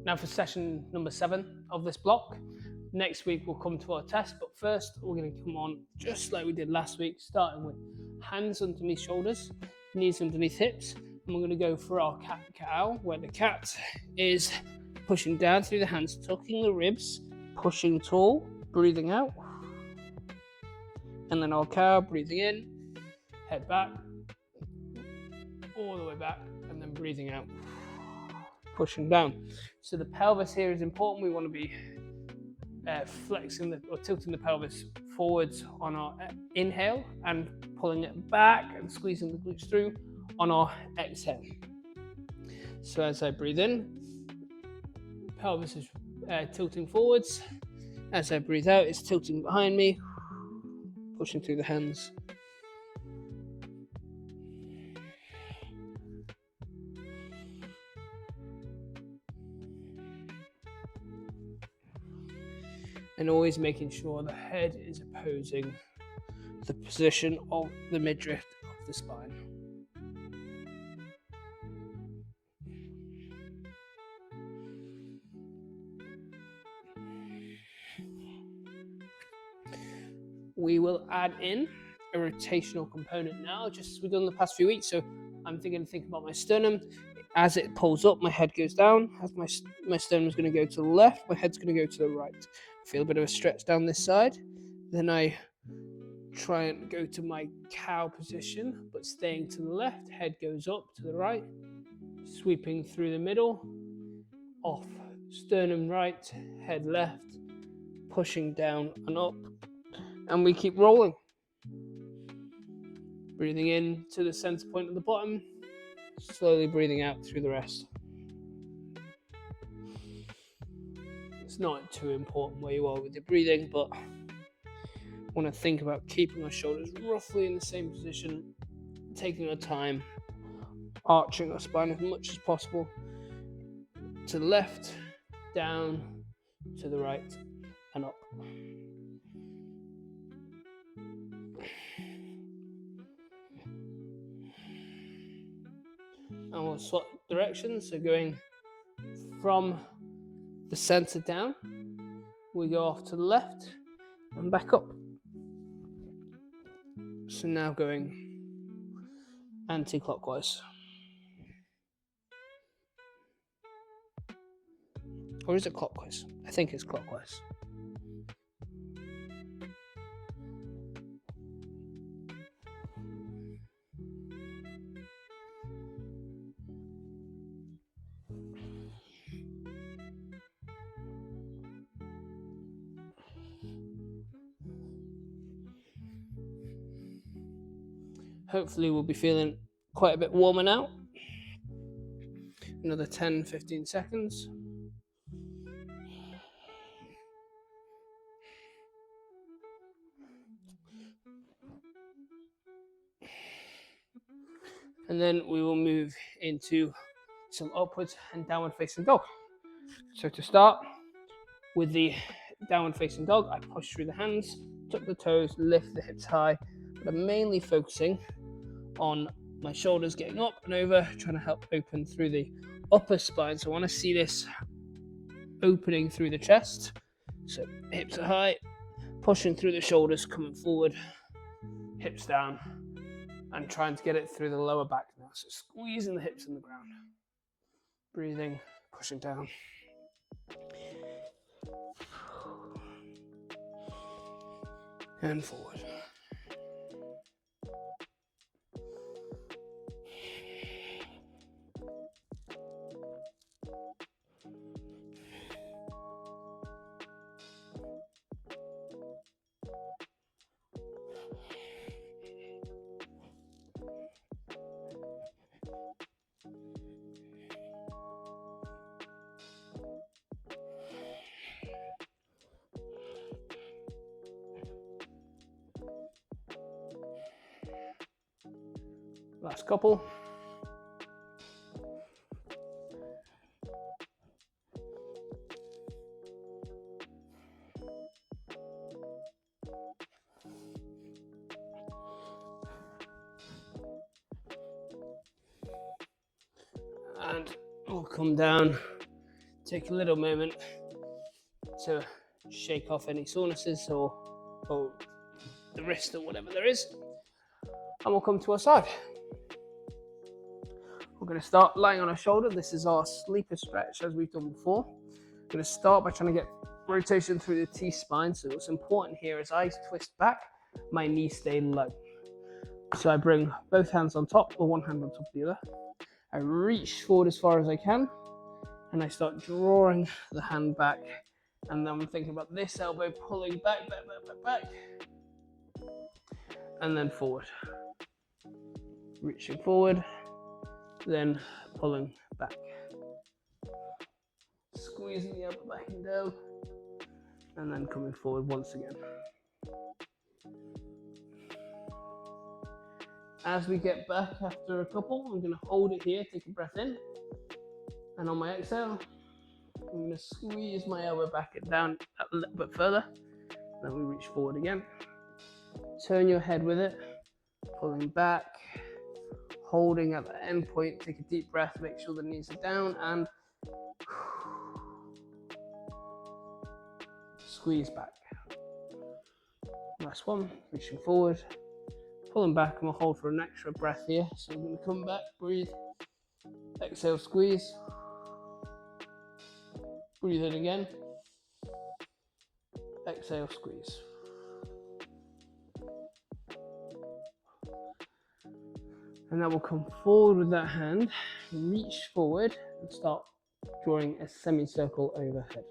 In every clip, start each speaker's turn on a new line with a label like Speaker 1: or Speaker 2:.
Speaker 1: Now for session number 7 of this block. Next week we'll come to our test, but first we're going to come on just like we did last week, starting with hands underneath shoulders, knees underneath hips, and we're going to go for our cat-cow, where the cat is pushing down through the hands, tucking the ribs, pushing tall, breathing out, and then our cow, breathing in, head back, all the way back, and then breathing out, pushing down. So the pelvis here is important. We want to be flexing or tilting the pelvis forwards on our inhale and pulling it back and squeezing the glutes through on our exhale. So as I breathe in, pelvis is tilting forwards. As I breathe out, it's tilting behind me, pushing through the hands. And always making sure the head is opposing the position of the midriff of the spine. We will add in a rotational component now, just as we've done the past few weeks. So I'm thinking about my sternum. As it pulls up, my head goes down. As my sternum is going to go to the left, my head's going to go to the right. Feel a bit of a stretch down this side. Then I try and go to my cow position, but staying to the left. Head goes up to the right, sweeping through the middle, off. Sternum right, head left, pushing down and up. And we keep rolling. Breathing in to the center point at the bottom, slowly breathing out through the rest. It's not too important where you are with your breathing, but I want to think about keeping our shoulders roughly in the same position, taking our time, arching our spine as much as possible, to the left, down, to the right, and up. And we'll swap directions, so going from the center down, we go off to the left and back up. So now going anti-clockwise. Or is it clockwise? I think it's clockwise. Hopefully we'll be feeling quite a bit warmer now. Another 10-15 seconds. And then we will move into some upwards and downward facing dog. So to start with the downward facing dog, I push through the hands, tuck the toes, lift the hips high, but I'm mainly focusing on my shoulders getting up and over, trying to help open through the upper spine. So I want to see this opening through the chest. So hips are high, pushing through the shoulders, coming forward, hips down, and trying to get it through the lower back now. So squeezing the hips in the ground, breathing, pushing down. And forward. Last couple. And we'll come down take a little moment to shake off any sorenesses or the wrist or whatever there is, and we'll come to our side. We're going to start lying on our shoulder. This is our sleeper stretch as we've done before. I'm going to start by trying to get rotation through the T-spine. So what's important here is I twist back, my knees stay low. So I bring both hands on top or one hand on top of the other. I reach forward as far as I can and I start drawing the hand back. And then I'm thinking about this elbow pulling back, and then forward. Reaching forward, then pulling back. Squeezing the elbow back and down, and then coming forward once again. As we get back after a couple, I'm going to hold it here, take a breath in, and on my exhale, I'm going to squeeze my elbow back and down a little bit further. Then we reach forward again. Turn your head with it, pulling back, holding at the end point. Take a deep breath, make sure the knees are down, and squeeze back. Last one, reaching forward, pulling back, and we'll hold for an extra breath here. So I'm going to come back, breathe, exhale, squeeze. Breathe in again. Exhale, squeeze. And then we'll come forward with that hand, reach forward and start drawing a semicircle overhead.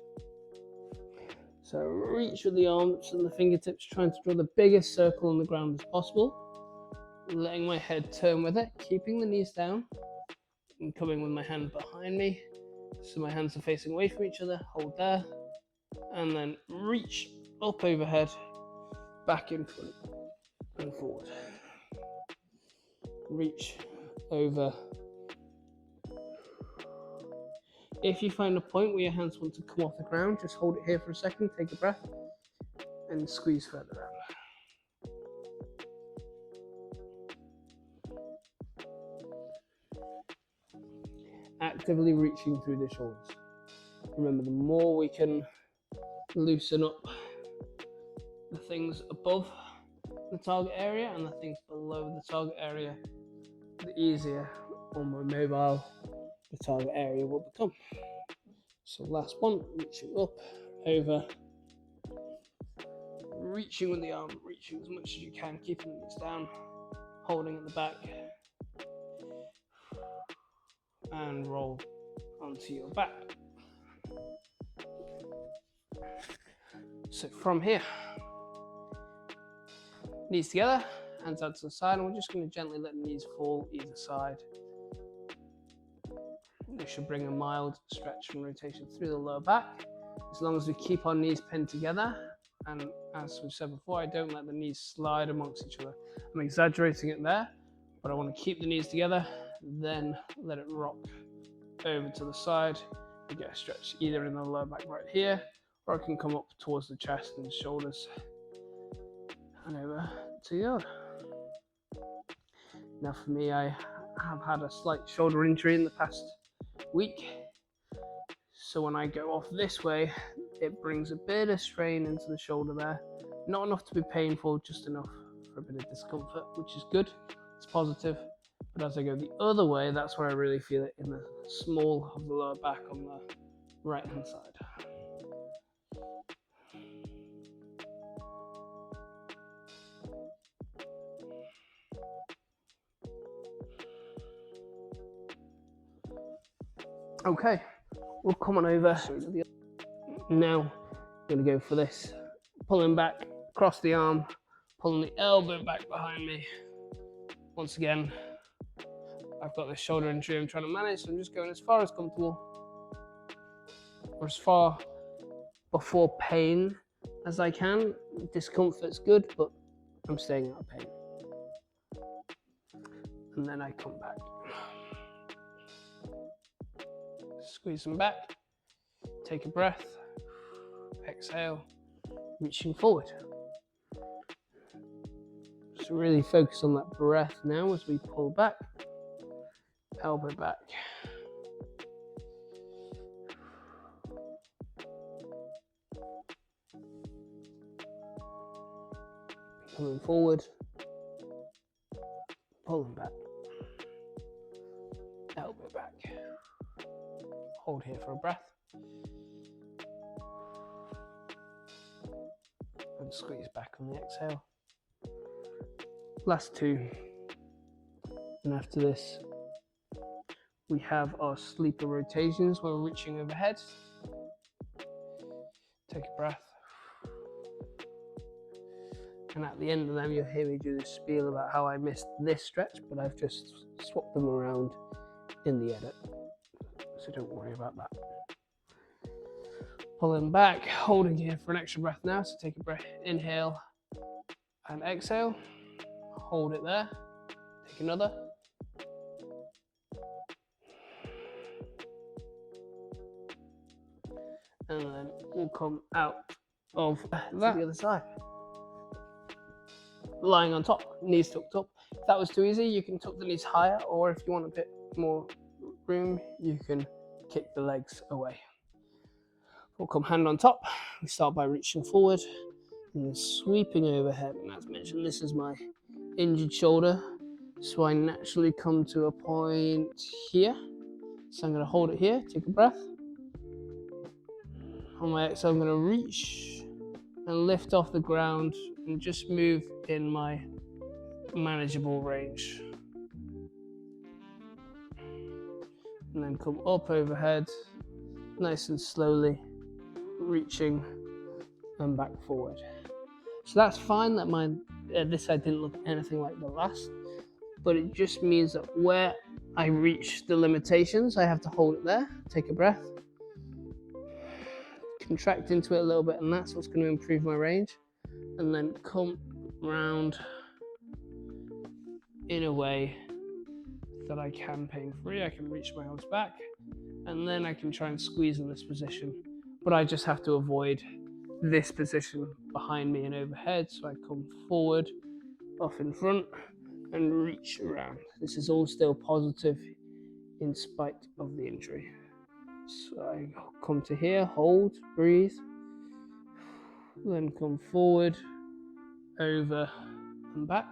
Speaker 1: So reach with the arms and the fingertips, trying to draw the biggest circle on the ground as possible. Letting my head turn with it, keeping the knees down and coming with my hand behind me. So my hands are facing away from each other, hold there, and then reach up overhead, back in front and forward. Reach over. If you find a point where your hands want to come off the ground, just hold it here for a second, take a breath, and squeeze further out. Actively reaching through the shoulders. Remember, the more we can loosen up the things above the target area and the things below the target area, the easier or more mobile the target area will become. So last one, reaching up, over, reaching with the arm, reaching as much as you can, keeping the knees down, holding at the back, and roll onto your back. So from here, knees together, hands out to the side, and we're just going to gently let the knees fall either side. We should bring a mild stretch and rotation through the lower back, as long as we keep our knees pinned together. And as we've said before, I don't let the knees slide amongst each other. I'm exaggerating it there, but I want to keep the knees together, then let it rock over to the side. You get a stretch either in the lower back right here, or I can come up towards the chest and shoulders and over to the other. Now for me, I have had a slight shoulder injury in the past week, so when I go off this way, it brings a bit of strain into the shoulder there. Not enough to be painful, just enough for a bit of discomfort, which is good, it's positive. But as I go the other way, that's where I really feel it, in the small of the lower back on the right hand side. Okay, we'll come on over to the other. Now I'm going to go for this, pulling back across the arm, pulling the elbow back behind me. Once again, I've got this shoulder injury I'm trying to manage, so I'm just going as far as comfortable, or as far before pain as I can. Discomfort's good, but I'm staying out of pain. And then I come back. Squeeze them back, take a breath, exhale, reaching forward. So really focus on that breath now as we pull back, elbow back. Coming forward, pulling back, elbow back. Hold here for a breath. And squeeze back on the exhale. Last two. And after this, we have our sleeper rotations where we're reaching overhead. Take a breath. And at the end of them, you'll hear me do this spiel about how I missed this stretch, but I've just swapped them around in the edit. So don't worry about that. Pulling back, holding here for an extra breath now. So take a breath, inhale and exhale. Hold it there. Take another. And then we'll come out of that to the other side. Lying on top, knees tucked up. If that was too easy, you can tuck the knees higher, or if you want a bit more room, you can kick the legs away. We'll come hand on top. We start by reaching forward and then sweeping overhead. And as mentioned, this is my injured shoulder, so I naturally come to a point here. So I'm going to hold it here, take a breath. On my exhale, I'm going to reach and lift off the ground and just move in my manageable range. And then come up overhead, nice and slowly, reaching and back forward. So that's fine that this side didn't look anything like the last, but it just means that where I reach the limitations, I have to hold it there, take a breath, contract into it a little bit, and that's what's going to improve my range. And then come round in a way that I can pain free. I can reach my arms back, and then I can try and squeeze in this position, but I just have to avoid this position behind me and overhead. So I come forward, off in front, and reach around. This is all still positive in spite of the injury. So I come to here, hold, breathe, then come forward, over and back.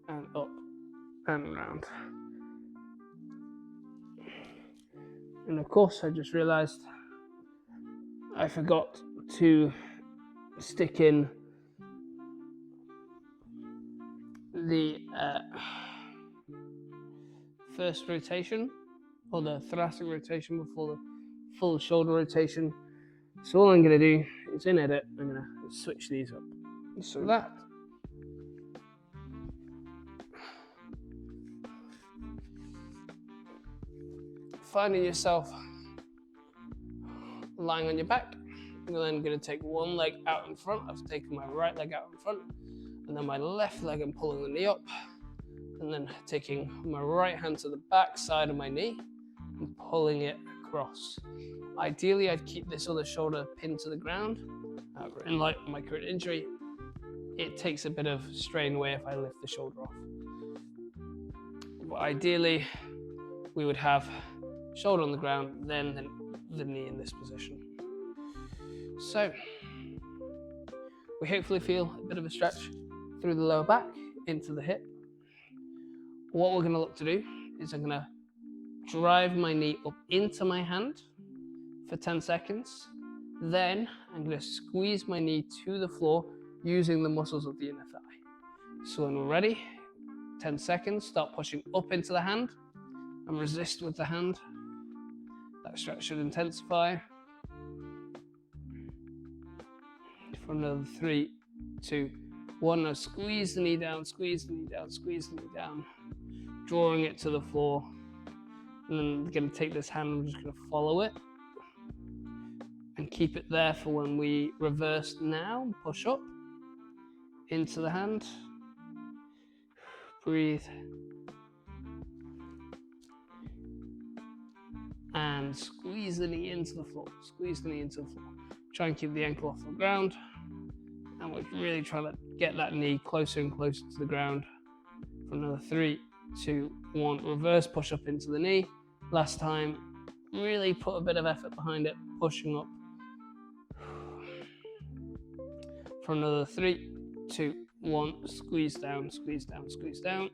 Speaker 1: And up and round. And of course, I just realized I forgot to stick in the first rotation, or the thoracic rotation before the full shoulder rotation. So all I'm going to do is in edit, I'm going to switch these up. So that finding yourself lying on your back, you're then going to take one leg out in front. I've taken my right leg out in front, and then my left leg, I'm pulling the knee up, and then taking my right hand to the back side of my knee and pulling it across. Ideally, I'd keep this other shoulder pinned to the ground. However, in light of my current injury, it takes a bit of strain away if I lift the shoulder off. But ideally, we would have shoulder on the ground, then the knee in this position. So, we hopefully feel a bit of a stretch through the lower back into the hip. What we're going to look to do is I'm going to drive my knee up into my hand for 10 seconds. Then I'm going to squeeze my knee to the floor using the muscles of the inner thigh. So when we're ready, 10 seconds, start pushing up into the hand and resist with the hand. That stretch should intensify. For another 3, 2, 1. Now squeeze the knee down, squeeze the knee down, squeeze the knee down, drawing it to the floor. And then I'm going to take this hand, I'm just going to follow it and keep it there for when we reverse now. Push up into the hand, breathe, and squeeze the knee into the floor, squeeze the knee into the floor. Try and keep the ankle off the ground, and we're really trying to get that knee closer and closer to the ground. For another 3, 2, 1, reverse push up into the knee. Last time, really put a bit of effort behind it, pushing up. For another 3, 2, 1, squeeze down, squeeze down, squeeze down.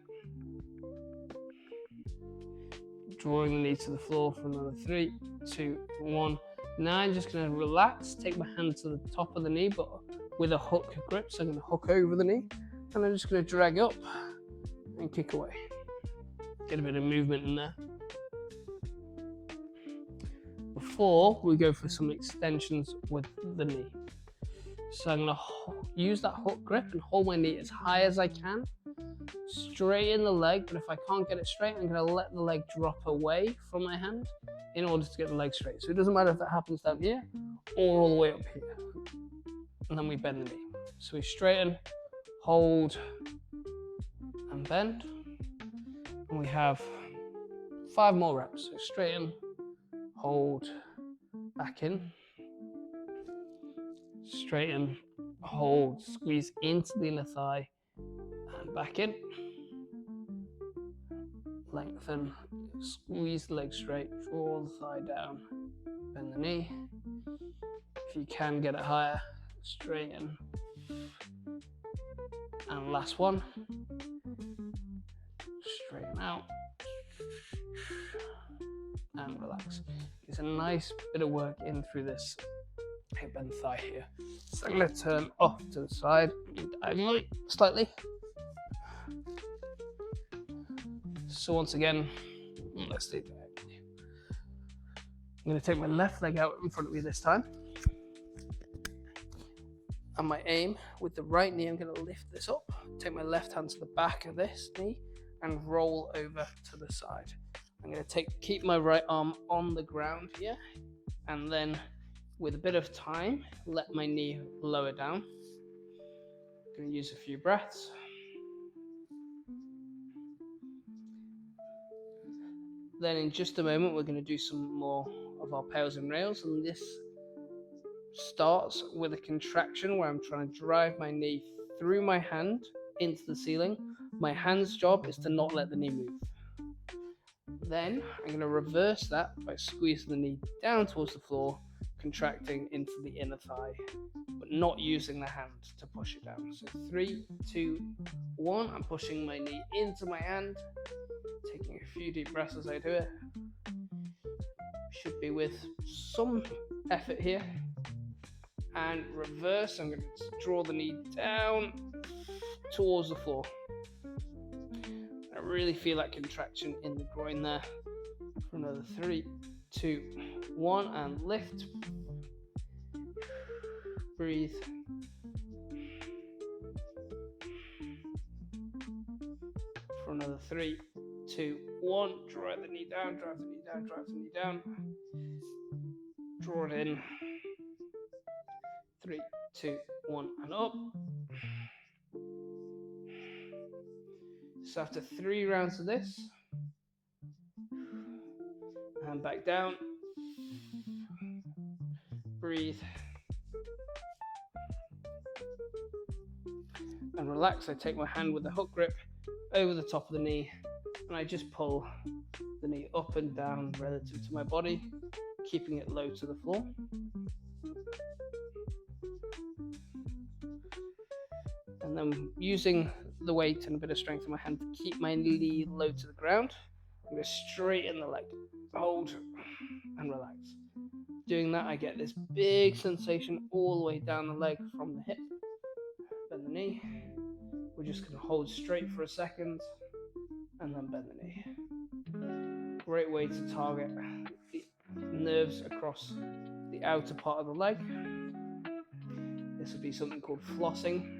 Speaker 1: Drawing the knee to the floor for another 3, 2, 1. Now I'm just going to relax, take my hand to the top of the knee, but with a hook grip. So I'm going to hook over the knee, and I'm just going to drag up and kick away. Get a bit of movement in there. Before we go for some extensions with the knee. So I'm going to use that hook grip and hold my knee as high as I can. Straighten the leg, but if I can't get it straight, I'm going to let the leg drop away from my hand in order to get the leg straight. So it doesn't matter if that happens down here or all the way up here. And then we bend the knee. So we straighten, hold, and bend. And we have 5 more reps. So straighten, hold, back in. Straighten, hold, squeeze into the inner thigh, and back in. Lengthen, squeeze the leg straight, draw the thigh down, bend the knee. If you can get it higher, straighten. And last one. Straighten out. And relax. It's a nice bit of work in through this hip and thigh here. So I'm going to turn off to the side diagonally slightly. So once again, let's do that. I'm going to take my left leg out in front of me this time. And my aim with the right knee, I'm going to lift this up, take my left hand to the back of this knee and roll over to the side. I'm going to keep my right arm on the ground here, and then with a bit of time, let my knee lower down. I'm going to use a few breaths. Then in just a moment, we're going to do some more of our pails and rails, and this starts with a contraction where I'm trying to drive my knee through my hand into the ceiling. My hand's job is to not let the knee move. Then I'm going to reverse that by squeezing the knee down towards the floor, contracting into the inner thigh, but not using the hand to push it down. So 3, 2, 1, I'm pushing my knee into my hand, taking a few deep breaths as I do it. Should be with some effort here. And reverse, I'm going to draw the knee down towards the floor. I really feel that contraction in the groin there. For another 3, 2, 1, and lift. Breathe. For another 3, 2, 1, drive the knee down, drive the knee down, drive the knee down. Draw it in. 3, 2, 1, and up. So after 3 rounds of this, and back down. Breathe. And relax. I take my hand with the hook grip over the top of the knee, and I just pull the knee up and down relative to my body, keeping it low to the floor. And then using the weight and a bit of strength in my hand to keep my knee low to the ground, I'm going to straighten the leg, hold, and relax. Doing that, I get this big sensation all the way down the leg from the hip. Bend the knee. We're just going to hold straight for a second, and then bend the knee. Great way to target the nerves across the outer part of the leg. This would be something called flossing.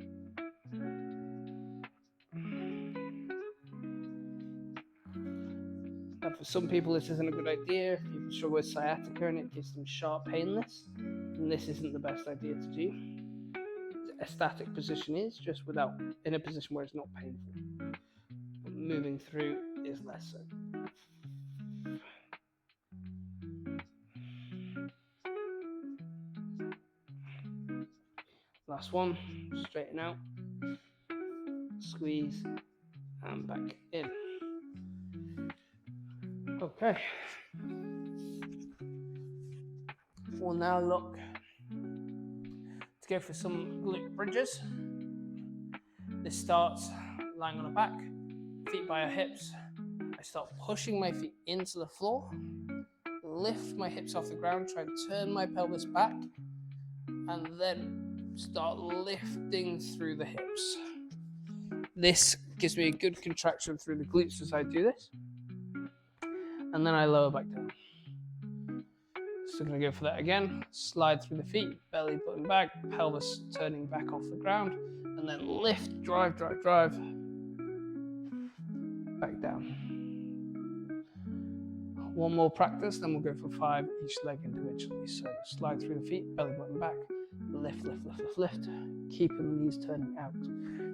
Speaker 1: And for some people, this isn't a good idea. If people struggle with sciatica and it gives them sharp pain, then this isn't the best idea to do. A static position is just without in a position where it's not painful. Moving through is less so. Last one, straighten out, squeeze, and back in. Okay. We'll now look to go for some glute bridges. This starts lying on the back, feet by our hips. I start pushing my feet into the floor, lift my hips off the ground, try and turn my pelvis back, and then start lifting through the hips. This gives me a good contraction through the glutes as I do this. And then I lower back down. So I'm going to go for that again. Slide through the feet, belly button back, pelvis turning back off the ground, and then lift, drive, drive, drive, back down. One more practice, then we'll go for 5 each leg individually. So slide through the feet, belly button back, lift, lift, lift, lift, lift, keeping the knees turning out.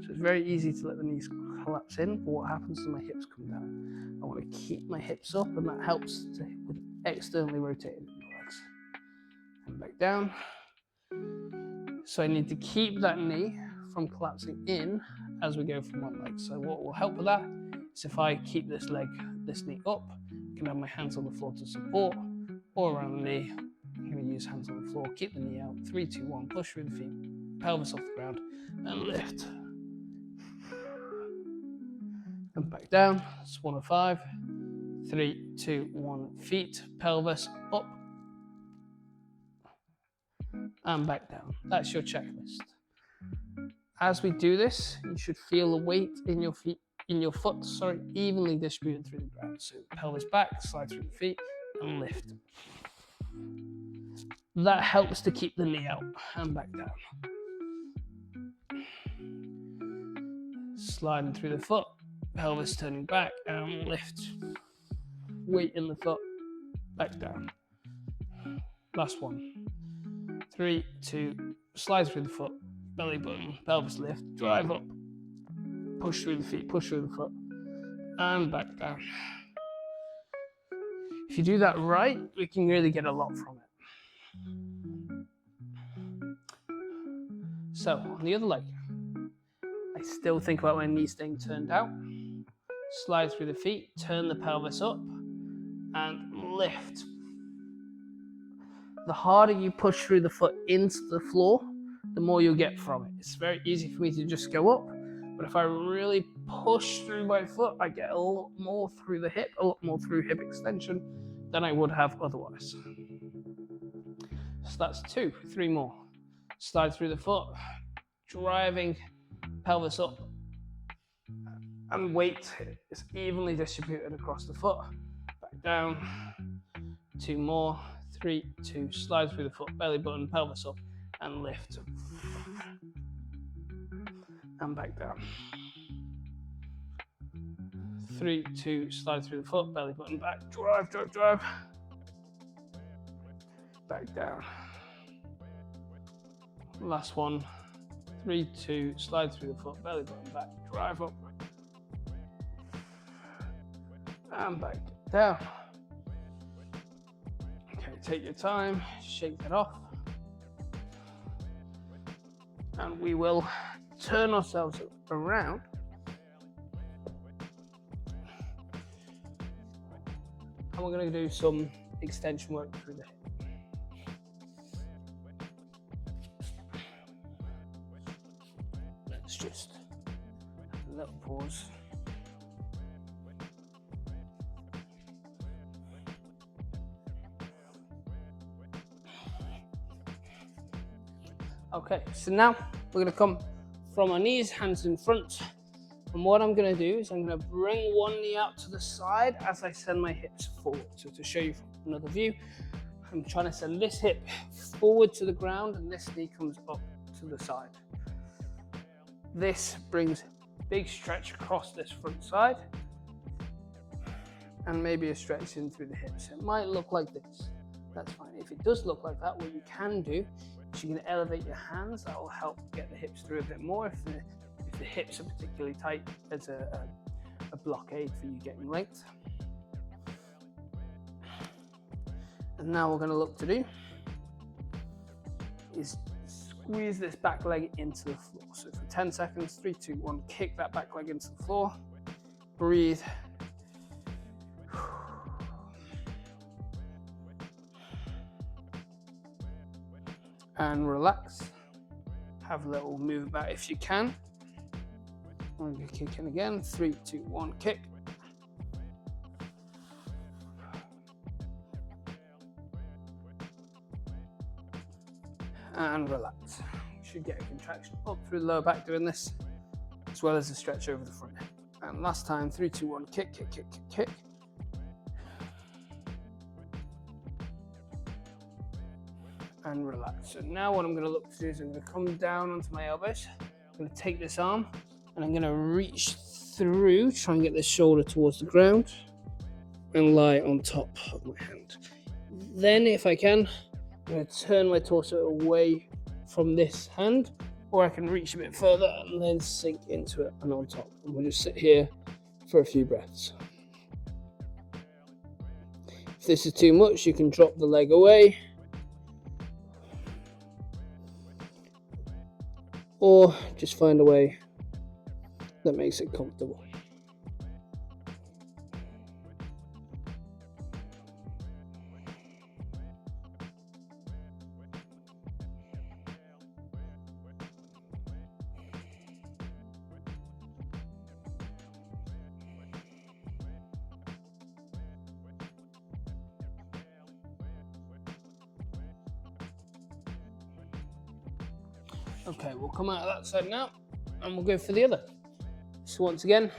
Speaker 1: So it's very easy to let the knees collapse in, but what happens is my hips come down. I want to keep my hips up, and that helps with externally rotating the legs. And back down. So I need to keep that knee from collapsing in as we go from one leg. So what will help with that is if I keep this knee up, I can have my hands on the floor to support, or around the knee. I'm going to use hands on the floor, keep the knee out, 3, 2, 1, push through the feet, pelvis off the ground, and lift. And back down, it's 1 of 5, 3, 2, 1, feet, pelvis up, and back down. That's your checklist. As we do this, you should feel the weight in your feet, evenly distributed through the ground. So pelvis back, slide through the feet, and lift. That helps to keep the knee out and back down. Sliding through the foot, pelvis turning back, and lift. Weight in the foot, back down. Last one. 3, 2, slide through the foot, belly button, pelvis lift, drive up, push through the feet, push through the foot, and back down. If you do that right, we can really get a lot from it. So, on the other leg, I still think about my knee staying turned out, slide through the feet, turn the pelvis up, and lift. The harder you push through the foot into the floor, the more you'll get from it. It's very easy for me to just go up, but if I really push through my foot, I get a lot more through the hip, a lot more through hip extension than I would have otherwise. So that's 2, 3 more. Slide through the foot, driving pelvis up, and weight is evenly distributed across the foot. Back down, 2 more. 3, 2, slide through the foot, belly button, pelvis up, and lift. And back down. 3, 2, slide through the foot, belly button back, drive, drive, drive. Back down. Last one. 3, 2, slide through the foot, belly button back, drive up. And back down. Take your time, shake that off, and we will turn ourselves around and we're going to do some extension work through the hip. Let's just have a little pause. Okay, so now we're going to come from our knees, hands in front. And what I'm going to do is I'm going to bring one knee out to the side as I send my hips forward. So to show you from another view, I'm trying to send this hip forward to the ground and this knee comes up to the side. This brings big stretch across this front side and maybe a stretch in through the hips. It might look like this. That's fine. If it does look like that, what you can do is you can elevate your hands. That will help get the hips through a bit more. If the hips are particularly tight, there's a blockade for you getting length. And now what we're going to look to do is squeeze this back leg into the floor. So for 10 seconds, 3, 2, 1, kick that back leg into the floor. Breathe. and relax. Have a little move about if you can. I'm going to kick in again. 3, 2, 1, kick. And relax. You should get a contraction up through the lower back doing this, as well as a stretch over the front hip. And last time, 3, 2, 1, kick, kick, kick, kick, kick. And relax. So now what I'm going to look to do is I'm going to come down onto my elbows. I'm going to take this arm and I'm going to reach through, try and get this shoulder towards the ground and lie on top of my hand. Then if I can, I'm going to turn my torso away from this hand, or I can reach a bit further and then sink into it and on top. And we'll just sit here for a few breaths. If this is too much, you can drop the leg away, or just find a way that makes it comfortable. Okay, we'll come out of that side now and we'll go for the other. So once again,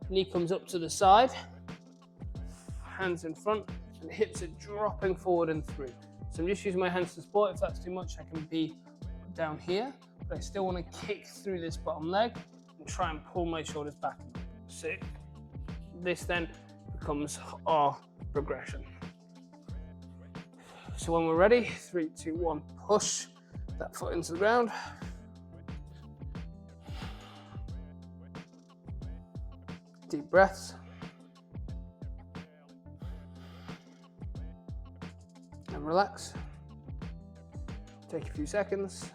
Speaker 1: knee comes up to the side, hands in front, and the hips are dropping forward and through. So I'm just using my hands to support. If that's too much, I can be down here, but I still want to kick through this bottom leg and try and pull my shoulders back. So this then becomes our progression. So when we're ready, 3, 2, 1, push that foot into the ground. Deep breaths. And relax. Take a few seconds.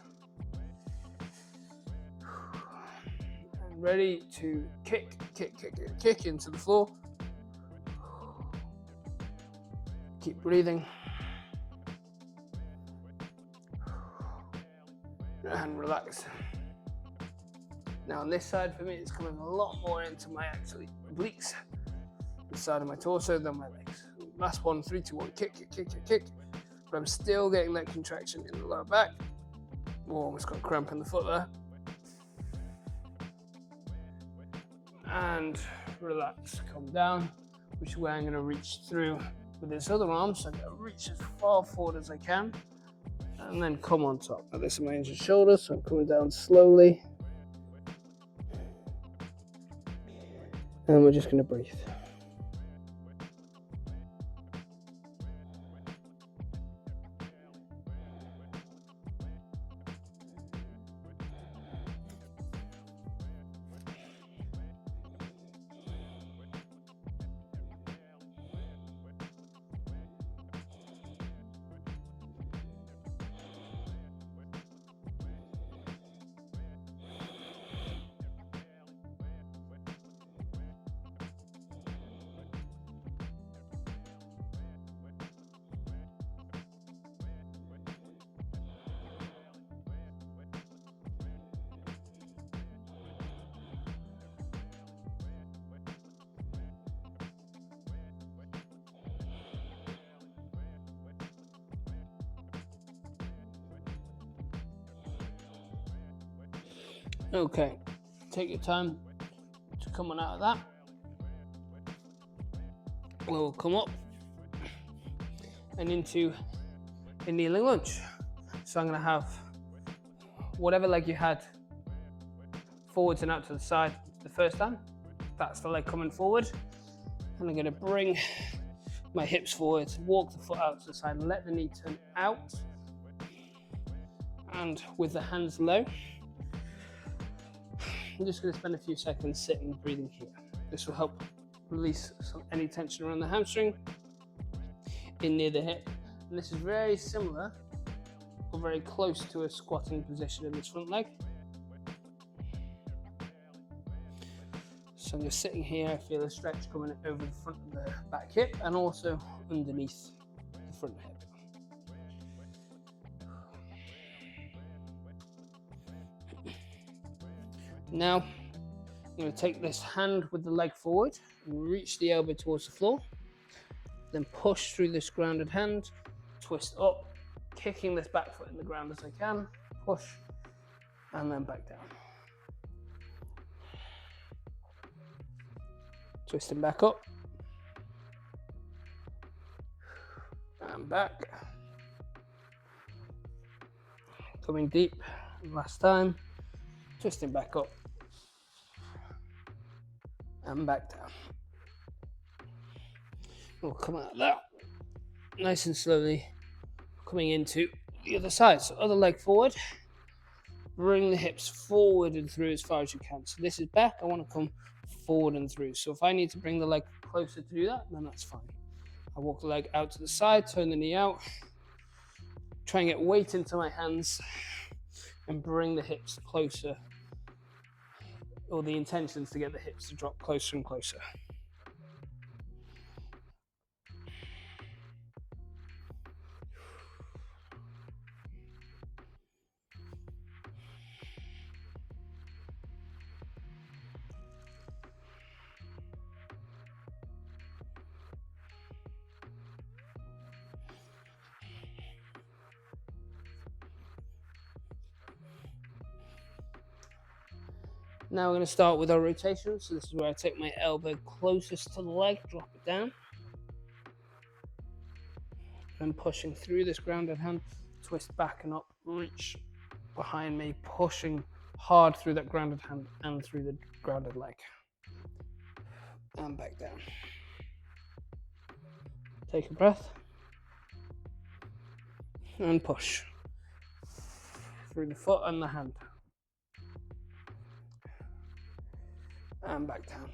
Speaker 1: And ready to kick, kick, kick, kick, kick into the floor. Keep breathing. And relax. Now on this side for me, it's coming a lot more into my actually obliques, the side of my torso than my legs. Last one, 3, 2, 1, kick, kick, kick, kick, kick. But I'm still getting that contraction in the lower back. Oh, almost got a cramp in the foot there. And relax, come down, which is where I'm going to reach through with this other arm. So I'm going to reach as far forward as I can and then come on top. Now this is my injured shoulder, so I'm coming down slowly. And we're just going to breathe. Okay, take your time to come on out of that. We'll come up and into a kneeling lunge. So I'm going to have whatever leg you had forwards and out to the side the first time. That's the leg coming forward. And I'm going to bring my hips forward, walk the foot out to the side, and let the knee turn out. And with the hands low, I'm just going to spend a few seconds sitting and breathing here. This will help release any tension around the hamstring in near the hip. And this is very similar or very close to a squatting position in this front leg. So I'm just sitting here, I feel a stretch coming over the front of the back hip and also underneath the front hip. Now, I'm going to take this hand with the leg forward and reach the elbow towards the floor. Then push through this grounded hand, twist up, kicking this back foot in the ground as I can, push, and then back down. Twisting back up, and back. Coming deep, last time, twisting back up, and back down. We'll come out of that, nice and slowly, coming into the other side. So other leg forward, bring the hips forward and through as far as you can. So this is back, I want to come forward and through. So if I need to bring the leg closer to do that, then that's fine. I walk the leg out to the side, turn the knee out, try and get weight into my hands and bring the hips closer, or the intention is to get the hips to drop closer and closer. Now we're going to start with our rotation. So this is where I take my elbow closest to the leg, drop it down. And pushing through this grounded hand, twist back and up, reach behind me, pushing hard through that grounded hand and through the grounded leg. And back down. Take a breath. And push. Through the foot and the hand. And back down.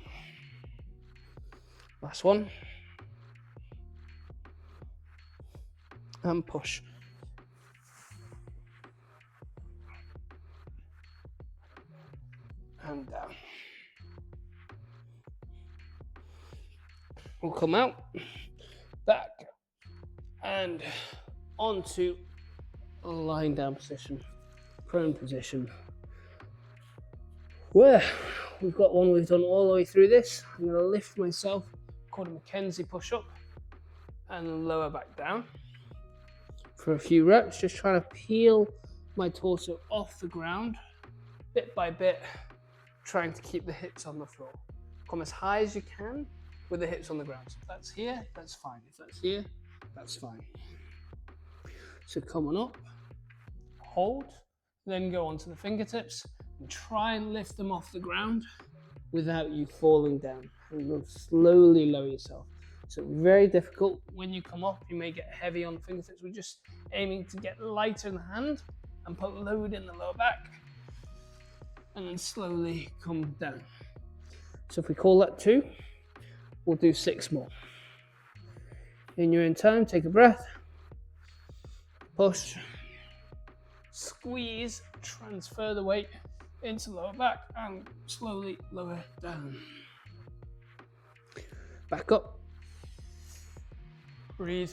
Speaker 1: Last one. And push. And down. We'll come out, back, and onto lying down position, prone position. Where we've got one we've done all the way through this. I'm going to lift myself, called a Mackenzie push-up, and then lower back down for a few reps, just trying to peel my torso off the ground, bit by bit, trying to keep the hips on the floor. Come as high as you can with the hips on the ground. So if that's here, that's fine. If that's here, that's fine. So coming up, hold, then go onto the fingertips and try and lift them off the ground without you falling down. And you'll slowly lower yourself. So very difficult. When you come up, you may get heavy on the fingertips. We're just aiming to get lighter in the hand and put load in the lower back. And then slowly come down. So if we call that 2, we'll do 6 more. In your own time, take a breath. Push. Squeeze, transfer the weight into lower back and slowly lower down. Back up. Breathe.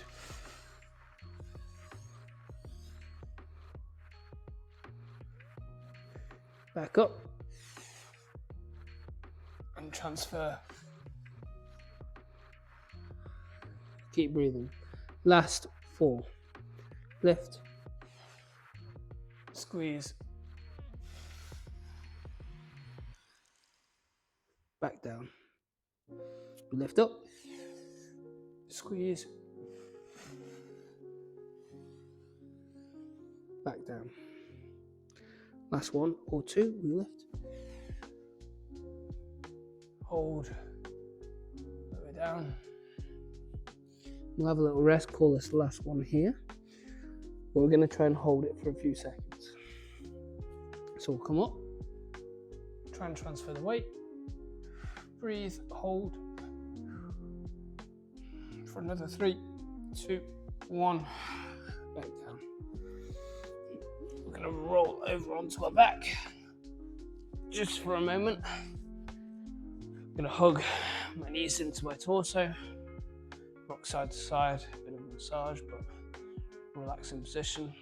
Speaker 1: Back up. And transfer. Keep breathing. Last 4. Lift. Squeeze. Back down. Lift up. Squeeze. Back down. Last 1 or 2, we lift. Hold. Lower down. We'll have a little rest, call this the last one here. But we're going to try and hold it for a few seconds. So we'll come up, try and transfer the weight, breathe, hold for another 3, 2, 1, back down. We're going to roll over onto our back just for a moment. I'm going to hug my knees into my torso, rock side to side, a bit of a massage, but relaxing position.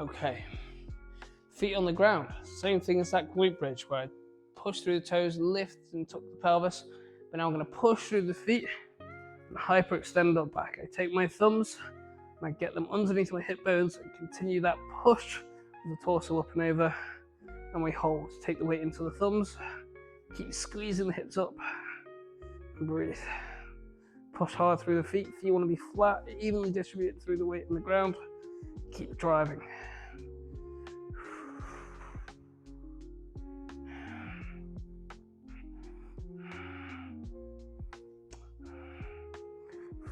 Speaker 1: Okay, feet on the ground. Same thing as that glute bridge where I pushed through the toes, lift and tuck the pelvis. But now I'm going to push through the feet and hyperextend up back. I take my thumbs and I get them underneath my hip bones and continue that push with the torso up and over. And we hold. Take the weight into the thumbs. Keep squeezing the hips up. And breathe. Push hard through the feet. Feet want to be flat, evenly distributed through the weight on the ground. Keep driving.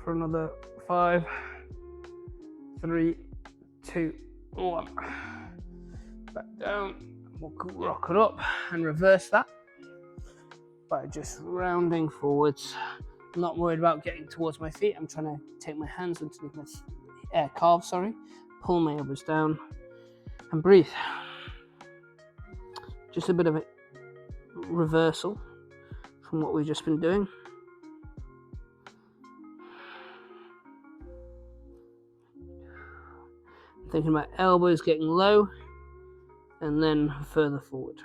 Speaker 1: For another 5, 3, 2, 1. Back down. We'll rock it up and reverse that by just rounding forwards. I'm not worried about getting towards my feet. I'm trying to take my hands underneath my calves, pull my elbows down and breathe. Just a bit of a reversal from what we've just been doing. Thinking about elbows getting low and then further forward.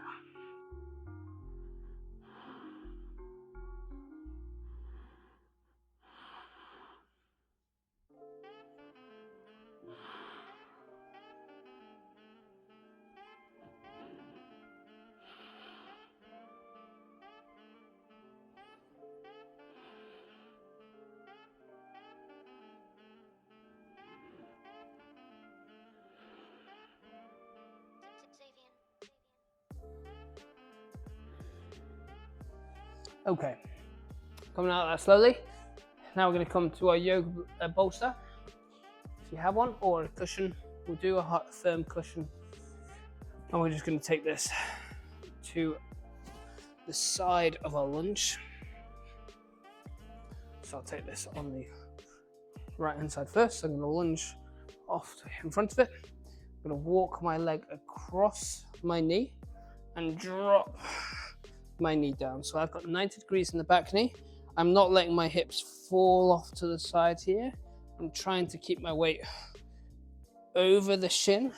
Speaker 1: Okay, coming out of that slowly. Now we're going to come to our yoga bolster, if you have one, or a cushion. We'll do a firm cushion. And we're just going to take this to the side of our lunge. So I'll take this on the right hand side first. So I'm going to lunge off in front of it. I'm going to walk my leg across my knee and drop my knee down. So I've got 90 degrees in the back knee. I'm not letting my hips fall off to the side here. I'm trying to keep my weight over the shin.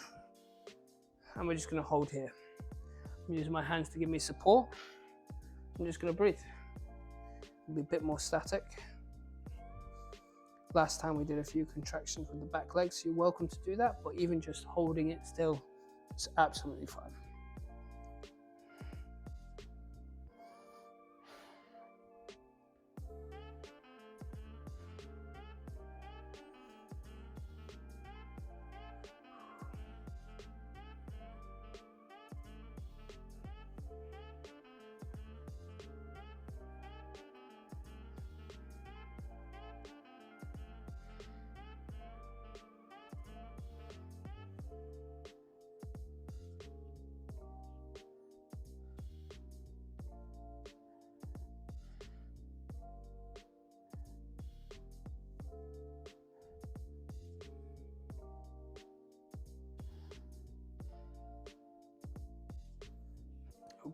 Speaker 1: And we're just going to hold here. I'm using my hands to give me support. I'm just going to breathe. It'll be a bit more static. Last time we did a few contractions with the back leg, so you're welcome to do that, but even just holding it still, it's absolutely fine.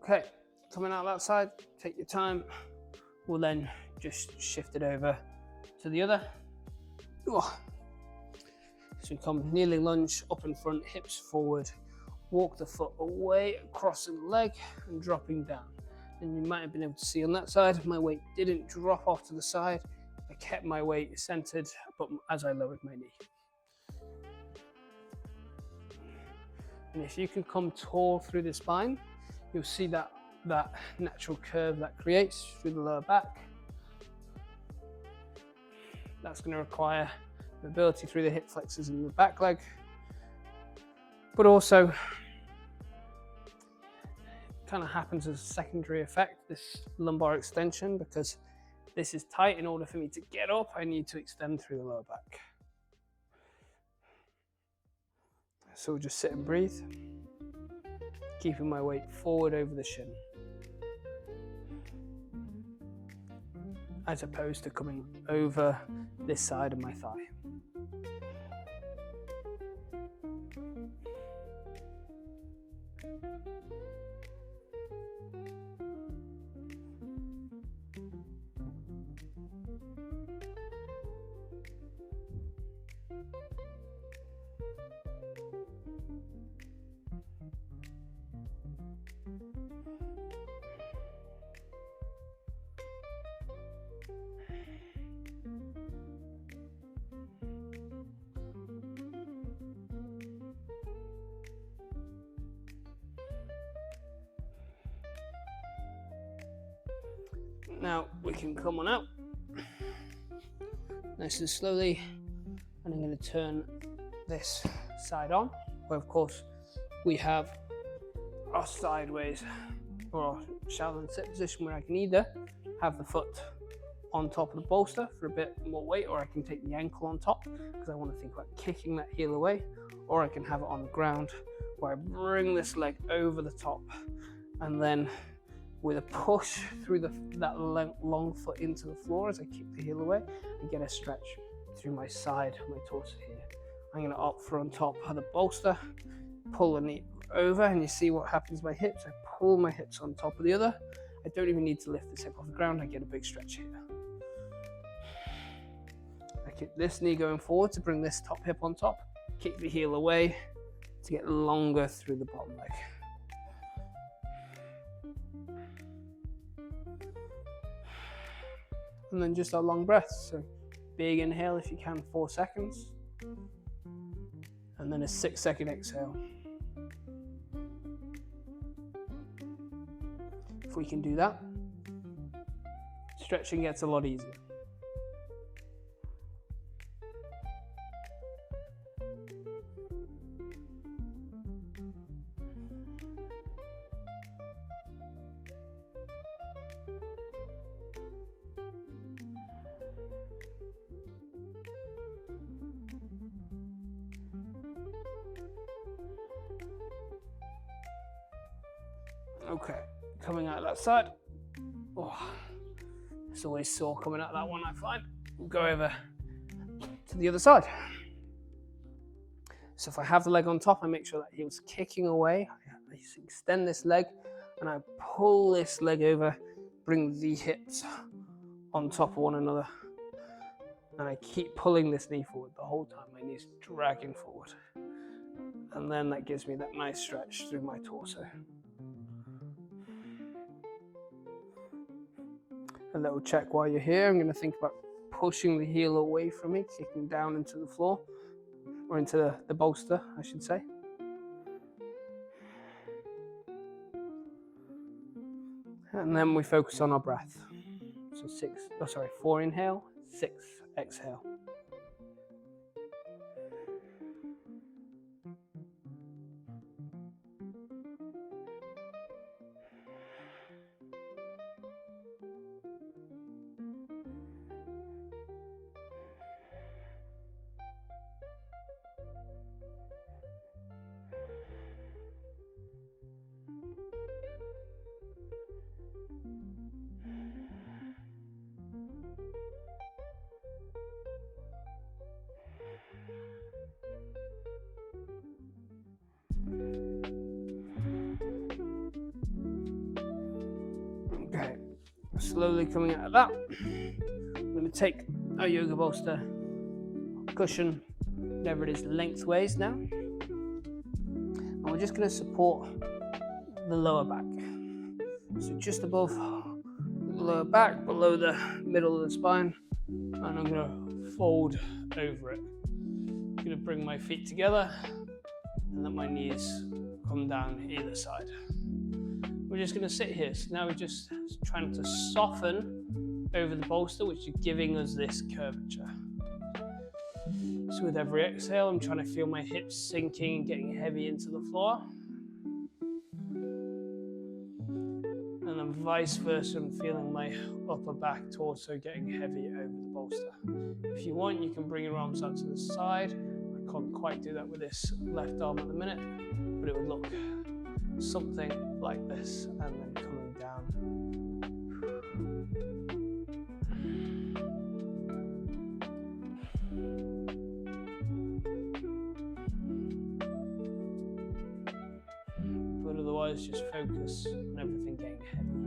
Speaker 1: Okay, coming out that side, take your time. We'll then just shift it over to the other. So we come kneeling lunge, up in front, hips forward. Walk the foot away, crossing the leg and dropping down. And you might have been able to see on that side, my weight didn't drop off to the side. I kept my weight centered, but as I lowered my knee. And if you can come tall through the spine, you'll see that natural curve that creates through the lower back. That's going to require mobility through the hip flexors and the back leg, but also kind of happens as a secondary effect, this lumbar extension, because this is tight. In order for me to get up, I need to extend through the lower back. So we'll just sit and breathe, keeping my weight forward over the shin, as opposed to coming over this side of my thigh. Now we can come on out nice and slowly, and I'm going to turn this side on, where of course we have our sideways or shallow and sit position, where I can either have the foot on top of the bolster for a bit more weight, or I can take the ankle on top because I want to think about kicking that heel away, or I can have it on the ground where I bring this leg over the top, and then with a push through that long foot into the floor as I kick the heel away, I get a stretch through my side, my torso here. I'm going to opt for on top of the bolster, pull the knee over, and you see what happens to my hips. I pull my hips on top of the other. I don't even need to lift this hip off the ground. I get a big stretch here. I kick this knee going forward to bring this top hip on top, kick the heel away to get longer through the bottom leg. And then just our long breaths. So big inhale if you can, 4 seconds. And then a 6-second exhale. If we can do that, stretching gets a lot easier. Okay, coming out of that side. Oh, it's always sore coming out of that one, I find. We'll go over to the other side. So if I have the leg on top, I make sure that heel's kicking away. I extend this leg and I pull this leg over, bring the hips on top of one another. And I keep pulling this knee forward the whole time. My knee's dragging forward. And then that gives me that nice stretch through my torso. A little check while you're here. I'm going to think about pushing the heel away from me, kicking down into the floor, or into the bolster, I should say. And then we focus on our breath. So 4 inhale, 6 exhale. Okay, slowly coming out of that, I'm going to take our yoga bolster, cushion, whatever it is, lengthways now. And we're just going to support the lower back. So just above the lower back, below the middle of the spine, and I'm going to fold over it. I'm going to bring my feet together and let my knees come down either side. We're just going to sit here. So now we're just trying to soften over the bolster, which is giving us this curvature. So with every exhale, I'm trying to feel my hips sinking and getting heavy into the floor. And then vice versa, I'm feeling my upper back torso getting heavy over the bolster. If you want, you can bring your arms out to the side. I can't quite do that with this left arm at the minute, but it would look something like this, and then coming down. But otherwise, just focus on everything getting heavy.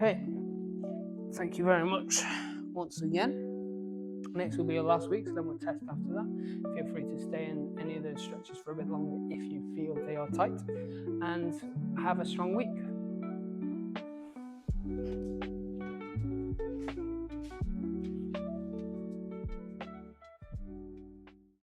Speaker 1: Okay, thank you very much once again. Next will be your last week, so then we'll test after that. Feel free to stay in any of those stretches for a bit longer if you feel they are tight, and have a strong week.